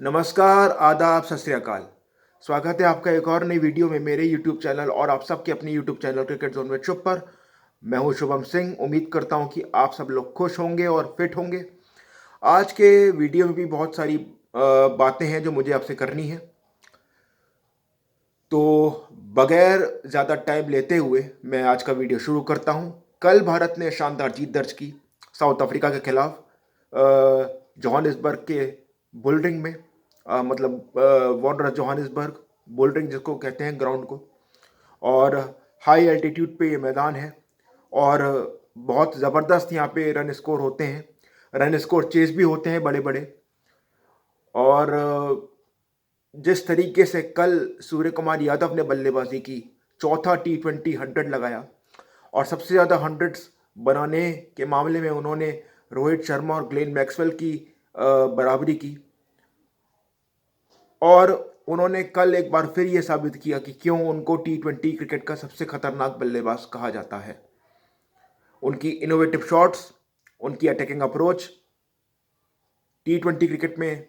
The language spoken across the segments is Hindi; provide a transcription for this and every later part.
नमस्कार, आदाब, सत श्री अकाल। स्वागत है आपका एक और नई वीडियो में मेरे यूट्यूब चैनल और आप सबके अपने YouTube channel cricket zone with Shubh पर। मैं हूं शुभम सिंह। उम्मीद करता हूं कि आप सब लोग खुश होंगे और फिट होंगे। आज के वीडियो में भी बहुत सारी बातें हैं जो मुझे आपसे करनी है। तो बगैर ज़्यादा टाइम लेते हुए मैं आज का वीडियो शुरू करता हूं। कल भारत ने शानदार जीत दर्ज की साउथ अफ्रीका के खिलाफ जोहानिसबर्ग के बुलरिंग में। वांडरर्स जोहानिसबर्ग बुलरिंग जिसको कहते हैं ग्राउंड को। और हाई एल्टीट्यूड पे ये मैदान है और बहुत ज़बरदस्त यहाँ पे रन स्कोर होते हैं। रन स्कोर चेस भी होते हैं बड़े बड़े। और जिस तरीके से कल सूर्य कुमार यादव ने बल्लेबाजी की, चौथा T20 100 लगाया और सबसे ज़्यादा हंड्रेड्स बनाने के मामले में उन्होंने रोहित शर्मा और ग्लेन मैक्सवेल की बराबरी की। और उन्होंने कल एक बार फिर ये साबित किया कि क्यों उनको T20 क्रिकेट का सबसे खतरनाक बल्लेबाज कहा जाता है। उनकी इनोवेटिव शॉट्स, उनकी अटैकिंग अप्रोच T20 क्रिकेट में,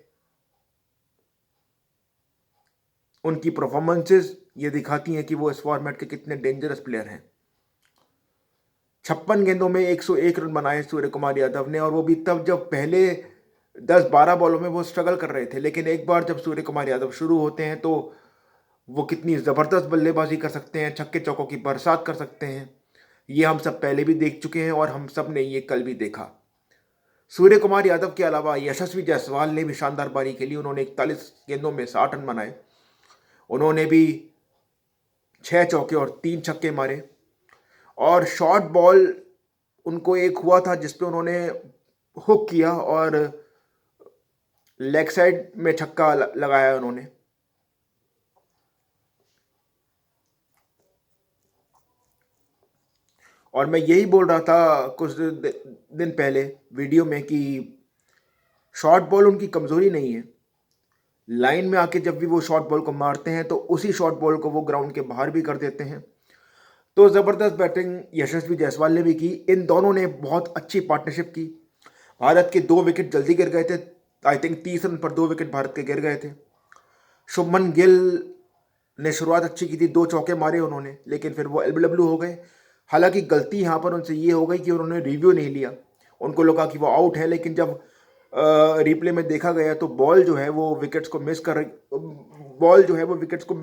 उनकी परफॉर्मेंसेस ये दिखाती हैं कि वो इस फॉर्मेट के कितने डेंजरस प्लेयर हैं। 56 गेंदों में 101 रन बनाए सूर्य कुमार यादव ने, और वो भी तब जब पहले 10-12 बॉलों में वो स्ट्रगल कर रहे थे। लेकिन एक बार जब सूर्य कुमार यादव शुरू होते हैं तो वो कितनी ज़बरदस्त बल्लेबाजी कर सकते हैं, छक्के चौकों की बरसात कर सकते हैं। ये हम सब पहले भी देख चुके हैं और हम सब ने ये कल भी देखा। सूर्य कुमार यादव के अलावा यशस्वी जायसवाल ने भी शानदार पारी खेली। उन्होंने 41 गेंदों में 60 रन बनाए। उन्होंने भी 6 चौके और 3 छक्के मारे। और शॉर्ट बॉल उनको एक हुआ था जिसपे उन्होंने हुक किया और लेग साइड में छक्का लगाया उन्होंने। और मैं यही बोल रहा था कुछ दिन पहले वीडियो में कि शॉर्ट बॉल उनकी कमज़ोरी नहीं है। लाइन में आके जब भी वो शॉर्ट बॉल को मारते हैं तो उसी शॉर्ट बॉल को वो ग्राउंड के बाहर भी कर देते हैं। तो ज़बरदस्त बैटिंग यशस्वी जायसवाल ने भी की। इन दोनों ने बहुत अच्छी पार्टनरशिप की। भारत के 2 विकेट जल्दी गिर गए थे। आई थिंक 30 रन पर 2 विकेट भारत के गिर गए थे। शुभमन गिल ने शुरुआत अच्छी की थी, 2 चौके मारे उन्होंने, लेकिन फिर वो एलबीडब्ल्यू हो गए। हालांकि गलती यहाँ पर उनसे ये हो गई कि उन्होंने रिव्यू नहीं लिया। उनको लगा कि वो आउट है, लेकिन जब रिप्ले में देखा गया तो बॉल जो है वो विकेट्स को मिस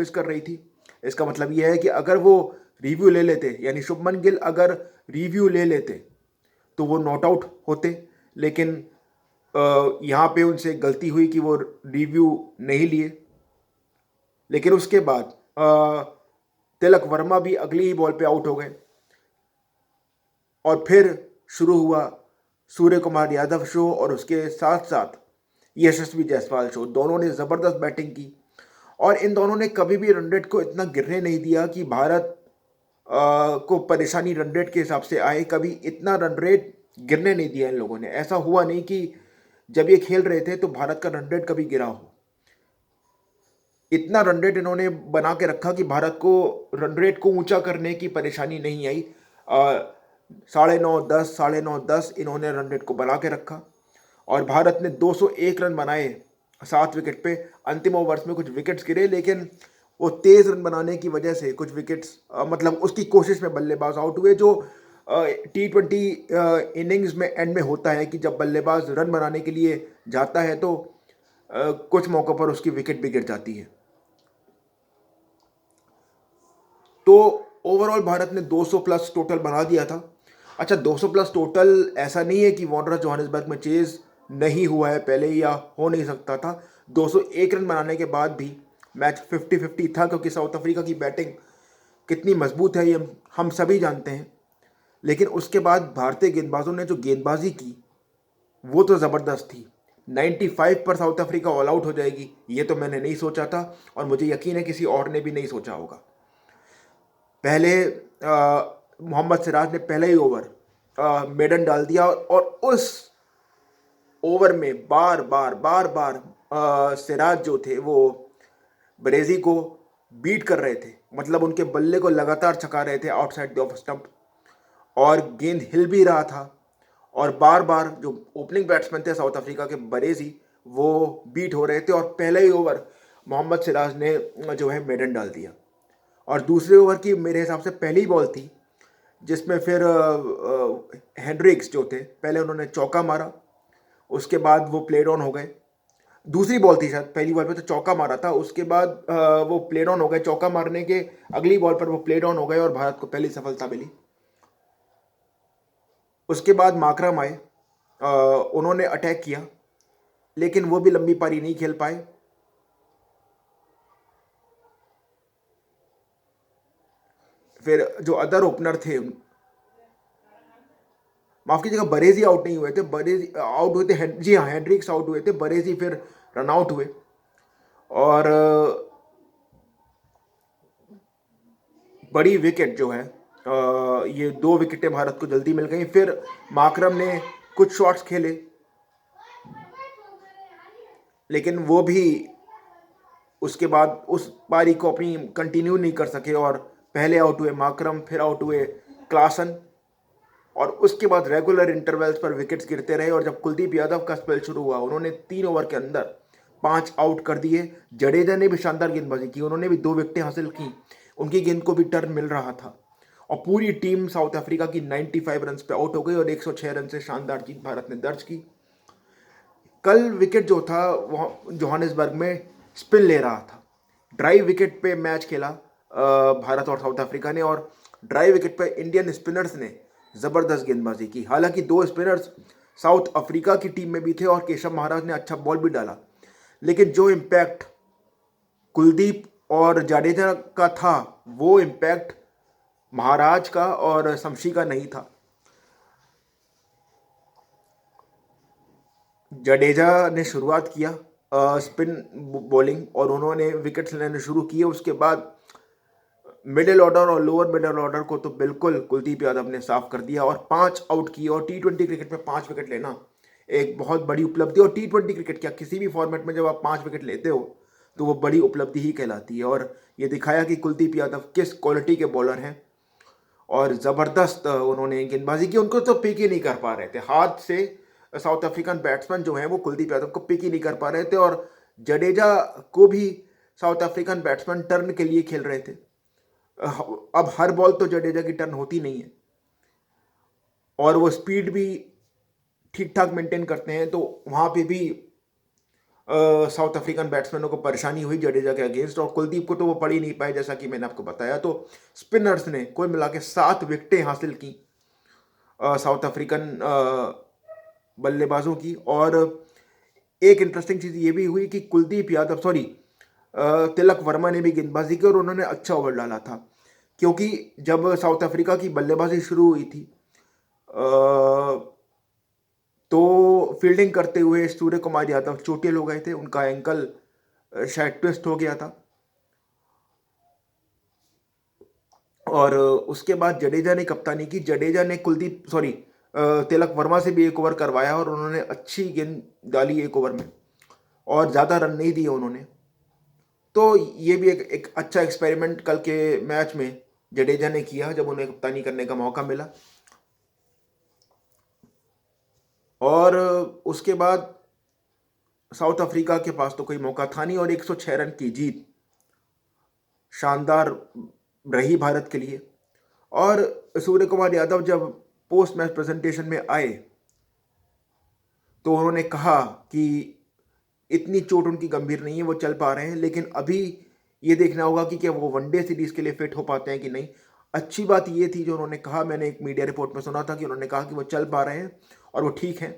कर रही थी। इसका मतलब यह है कि अगर वो रिव्यू ले लेते, यानी शुभमन गिल अगर रिव्यू ले लेते तो वो नॉट आउट होते। लेकिन यहाँ पे उनसे गलती हुई कि वो रिव्यू नहीं लिए। लेकिन उसके बाद तिलक वर्मा भी अगली ही बॉल पे आउट हो गए और फिर शुरू हुआ सूर्य कुमार यादव शो और उसके साथ साथ यशस्वी जायसवाल शो। दोनों ने ज़बरदस्त बैटिंग की और इन दोनों ने कभी भी रन रेट को इतना गिरने नहीं दिया कि भारत को परेशानी रन रेट के हिसाब से आए। कभी इतना रन रेट गिरने नहीं दिया इन लोगों ने। ऐसा हुआ नहीं कि जब ये खेल रहे थे तो भारत का रन रेट कभी गिरा हो। इतना रन रेट इन्होंने बना के रखा कि भारत को रन रेट को ऊंचा करने की परेशानी नहीं आई। 9.5 10 9.5 10 इन्होंने रन रेट को बना के रखा और भारत ने 201 रन बनाए 7 विकेट पे। अंतिम ओवर्स में कुछ विकेट्स गिरे, लेकिन वो तेज रन बनाने की वजह से कुछ विकेट्स उसकी कोशिश में बल्लेबाज आउट हुए। जो T20 इनिंग्स में एंड में होता है कि जब बल्लेबाज रन बनाने के लिए जाता है तो कुछ मौक़ों पर उसकी विकेट भी गिर जाती है। तो ओवरऑल भारत ने 200 प्लस टोटल बना दिया था। अच्छा, 200 प्लस टोटल ऐसा नहीं है कि वांडरर्स जोहानिसबर्ग में चेज नहीं हुआ है पहले या हो नहीं सकता था। 201 रन बनाने के बाद भी मैच 50-50 था, क्योंकि साउथ अफ्रीका की बैटिंग कितनी मजबूत है ये हम सभी जानते हैं। लेकिन उसके बाद भारतीय गेंदबाजों ने जो गेंदबाजी की वो तो ज़बरदस्त थी। 95 पर साउथ अफ्रीका ऑल आउट हो जाएगी ये तो मैंने नहीं सोचा था, और मुझे यकीन है किसी और ने भी नहीं सोचा होगा। पहले मोहम्मद सिराज ने पहले ही ओवर मेडन डाल दिया और उस ओवर में बार बार सिराज जो थे वो ब्रेजी को बीट कर रहे थे। मतलब उनके बल्ले को लगातार छका रहे थे आउटसाइड द ऑफ स्टंप, और गेंद हिल भी रहा था। और बार बार जो ओपनिंग बैट्समैन थे साउथ अफ्रीका के, बरेजी, वो बीट हो रहे थे और पहले ही ओवर मोहम्मद सिराज ने जो है मेडन डाल दिया। और दूसरे ओवर की मेरे हिसाब से पहली बॉल थी जिसमें फिर हेनरिक्स जो थे पहले उन्होंने चौका मारा, उसके बाद वो प्लेड ऑन हो गए। दूसरी बॉल थी शायद, पहली बॉल पे तो चौका मारा था, उसके बाद वो प्लेड ऑन हो गए। चौका मारने के अगली बॉल पर वो प्लेड ऑन हो गए और भारत को पहली सफलता मिली। उसके बाद माकरम आए, उन्होंने अटैक किया लेकिन वो भी लंबी पारी नहीं खेल पाए। फिर जो अदर ओपनर थे, माफ कीजिएगा, बरेजी आउट नहीं हुए थे, बरेजी आउट हुए थे, जी हाँ हेनरिक्स आउट हुए थे, बरेजी फिर रन आउट हुए। और बड़ी विकेट जो है, ये 2 विकेटें भारत को जल्दी मिल गई। फिर माकरम ने कुछ शॉट्स खेले लेकिन वो भी उसके बाद उस पारी को अपनी कंटिन्यू नहीं कर सके और पहले आउट हुए माकरम, फिर आउट हुए क्लासन, और उसके बाद रेगुलर इंटरवल्स पर विकेट्स गिरते रहे। और जब कुलदीप यादव का स्पेल शुरू हुआ, उन्होंने 3 ओवर के अंदर 5 आउट कर दिए। जडेजा ने भी शानदार गेंदबाजी की, उन्होंने भी 2 विकेटें हासिल की, उनकी गेंद को भी टर्न मिल रहा था। और पूरी टीम साउथ अफ्रीका की 95 रन पे आउट हो गई और 106 रन से शानदार जीत भारत ने दर्ज की। कल विकेट जो था वह जोहानिसबर्ग में स्पिन ले रहा था। ड्राई विकेट पे मैच खेला भारत और साउथ अफ्रीका ने, और ड्राई विकेट पे इंडियन स्पिनर्स ने ज़बरदस्त गेंदबाजी की। हालांकि 2 स्पिनर्स साउथ अफ्रीका की टीम में भी थे और केशव महाराज ने अच्छा बॉल भी डाला, लेकिन जो इम्पैक्ट कुलदीप और जाडेजा का था वो इम्पैक्ट महाराज का और शमशी का नहीं था। जडेजा ने शुरुआत किया स्पिन बॉलिंग और उन्होंने विकेट्स लेने शुरू किए। उसके बाद मिडिल ऑर्डर और लोअर मिडिल ऑर्डर को तो बिल्कुल कुलदीप यादव ने साफ कर दिया और 5 आउट किए। और T20 क्रिकेट में 5 विकेट लेना एक बहुत बड़ी उपलब्धि, और T20 क्रिकेट क्या किसी भी फॉर्मेट में जब आप 5 विकेट लेते हो तो वो बड़ी उपलब्धि ही कहलाती है। और ये दिखाया कि कुलदीप यादव किस क्वालिटी के बॉलर हैं और ज़बरदस्त उन्होंने गेंदबाजी की। उनको तो पिक ही नहीं कर पा रहे थे हाथ से, साउथ अफ्रीकन बैट्समैन जो हैं वो कुलदीप यादव को पिक ही नहीं कर पा रहे थे। और जडेजा को भी साउथ अफ्रीकन बैट्समैन टर्न के लिए खेल रहे थे। अब हर बॉल तो जडेजा की टर्न होती नहीं है और वो स्पीड भी ठीक ठाक मेंटेन करते हैं, तो वहाँ पे भी साउथ अफ्रीकन बैट्समैनों को परेशानी हुई जडेजा के अगेंस्ट, और कुलदीप को तो वो पढ़ ही नहीं पाए जैसा कि मैंने आपको बताया। तो स्पिनर्स ने कुल मिला के 7 विकेटें हासिल की साउथ अफ्रीकन बल्लेबाजों की। और एक इंटरेस्टिंग चीज़ ये भी हुई कि कुलदीप यादव तिलक वर्मा ने भी गेंदबाजी की और उन्होंने अच्छा ओवर डाला था, क्योंकि जब साउथ अफ्रीका की बल्लेबाजी शुरू हुई थी तो फील्डिंग करते हुए सूर्य कुमार यादव चोटिल हो गए थे, उनका एंकल शायद ट्विस्ट हो गया था। और उसके बाद जडेजा ने कप्तानी की। जडेजा ने तिलक वर्मा से भी 1 ओवर करवाया और उन्होंने अच्छी गेंद डाली 1 ओवर में और ज़्यादा रन नहीं दिए उन्होंने। तो ये भी एक अच्छा एक्सपेरिमेंट कल के मैच में जडेजा ने किया जब उन्हें कप्तानी करने का मौका मिला। और उसके बाद साउथ अफ्रीका के पास तो कोई मौका था नहीं और 106 रन की जीत शानदार रही भारत के लिए। और सूर्य कुमार यादव जब पोस्ट मैच प्रेजेंटेशन में आए तो उन्होंने कहा कि इतनी चोट उनकी गंभीर नहीं है, वो चल पा रहे हैं, लेकिन अभी ये देखना होगा कि क्या वो वनडे सीरीज के लिए फिट हो पाते हैं कि नहीं। अच्छी बात ये थी जो उन्होंने कहा, मैंने एक मीडिया रिपोर्ट में सुना था कि उन्होंने कहा कि वो चल पा रहे हैं और वो ठीक हैं।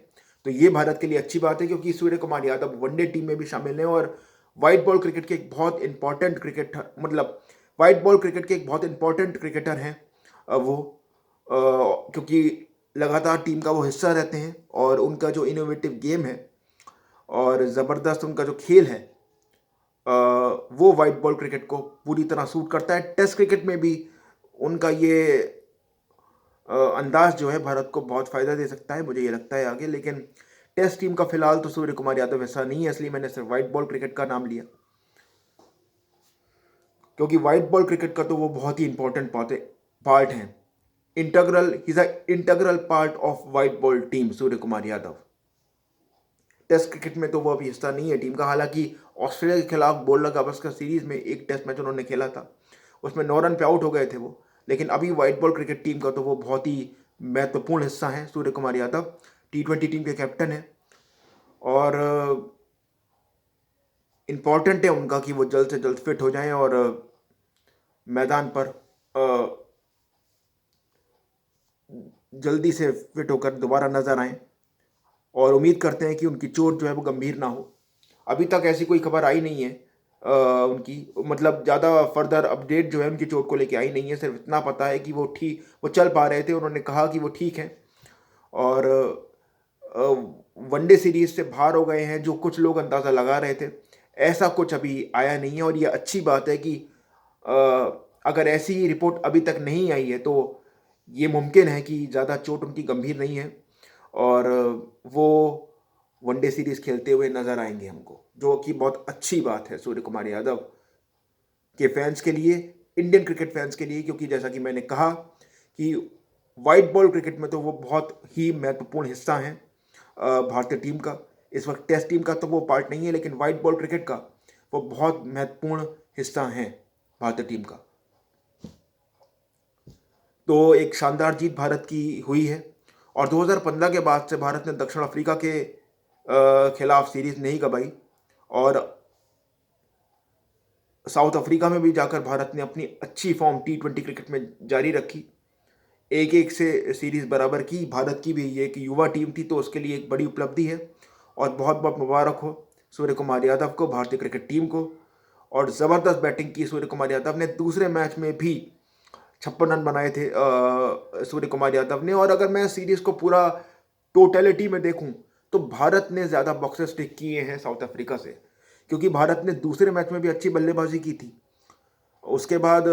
तो ये भारत के लिए अच्छी बात है क्योंकि सूर्य कुमार यादव वनडे टीम में भी शामिल हैं और वाइट बॉल क्रिकेट के एक बहुत इंपॉर्टेंट क्रिकेटर हैं वो, क्योंकि लगातार टीम का वो हिस्सा रहते हैं और उनका जो इनोवेटिव गेम है और ज़बरदस्त उनका जो खेल है वो वाइट बॉल क्रिकेट को पूरी तरह सूट करता है। टेस्ट क्रिकेट में भी उनका ये अंदाज जो है भारत को बहुत फ़ायदा दे सकता है, मुझे ये लगता है आगे। लेकिन टेस्ट टीम का फिलहाल तो सूर्य कुमार यादव ऐसा नहीं है, इसलिए मैंने सिर्फ वाइट बॉल क्रिकेट का नाम लिया, क्योंकि वाइट बॉल क्रिकेट का तो वो बहुत ही इंपॉर्टेंट पार्ट है। Integral part of white ball team Suryakumar Yadav. Test cricket में तो वो अभी हिस्सा नहीं है टीम का। हालांकि ऑस्ट्रेलिया के खिलाफ बोल्डर गावस्कर सीरीज में एक टेस्ट मैच उन्होंने खेला था, उसमें 9 रन पे आउट हो गए थे वो। लेकिन अभी वाइट बॉल क्रिकेट टीम का तो वो बहुत ही महत्वपूर्ण हिस्सा है। सूर्य कुमार यादव T20 टीम के कैप्टन हैं और इम्पॉर्टेंट है उनका कि वो जल्द से जल्द फिट हो जाएं और मैदान पर जल्दी से फिट होकर दोबारा नजर आएं। और उम्मीद करते हैं कि उनकी चोट जो है वो गंभीर ना हो। अभी तक ऐसी कोई खबर आई नहीं है उनकी, मतलब ज़्यादा फर्दर अपडेट जो है उनकी चोट को लेके आई नहीं है। सिर्फ इतना पता है कि वो चल पा रहे थे। उन्होंने कहा कि वो ठीक हैं और वनडे सीरीज से बाहर हो गए हैं, जो कुछ लोग अंदाज़ा लगा रहे थे। ऐसा कुछ अभी आया नहीं है और ये अच्छी बात है कि अ, अगर ऐसी रिपोर्ट अभी तक नहीं आई है तो ये मुमकिन है कि ज़्यादा चोट उनकी गंभीर नहीं है और वो वनडे सीरीज खेलते हुए नजर आएंगे हमको, जो कि बहुत अच्छी बात है सूर्य कुमार यादव के फैंस के लिए, इंडियन क्रिकेट फैंस के लिए। क्योंकि जैसा कि मैंने कहा कि वाइट बॉल क्रिकेट में तो वो बहुत ही महत्वपूर्ण हिस्सा हैं भारतीय टीम का। इस वक्त टेस्ट टीम का तो वो पार्ट नहीं है, लेकिन वाइट बॉल क्रिकेट का वो बहुत महत्वपूर्ण हिस्सा हैं भारतीय टीम का। तो एक शानदार जीत भारत की हुई है और 2015 के बाद से भारत ने दक्षिण अफ्रीका के खिलाफ सीरीज नहीं गंवाई और साउथ अफ्रीका में भी जाकर भारत ने अपनी अच्छी फॉर्म T20 क्रिकेट में जारी रखी। 1-1 से सीरीज बराबर की। भारत की भी ये एक युवा टीम थी तो उसके लिए एक बड़ी उपलब्धि है और बहुत बहुत मुबारक हो सूर्य कुमार यादव को, भारतीय क्रिकेट टीम को। और ज़बरदस्त बैटिंग की सूर्य कुमार यादव ने। दूसरे मैच में भी 56 रन बनाए थे सूर्य कुमार यादव ने। और अगर मैं सीरीज को पूरा टोटलिटी में देखूं तो भारत ने ज़्यादा बॉक्सेस टिक किए हैं साउथ अफ्रीका से, क्योंकि भारत ने दूसरे मैच में भी अच्छी बल्लेबाजी की थी। उसके बाद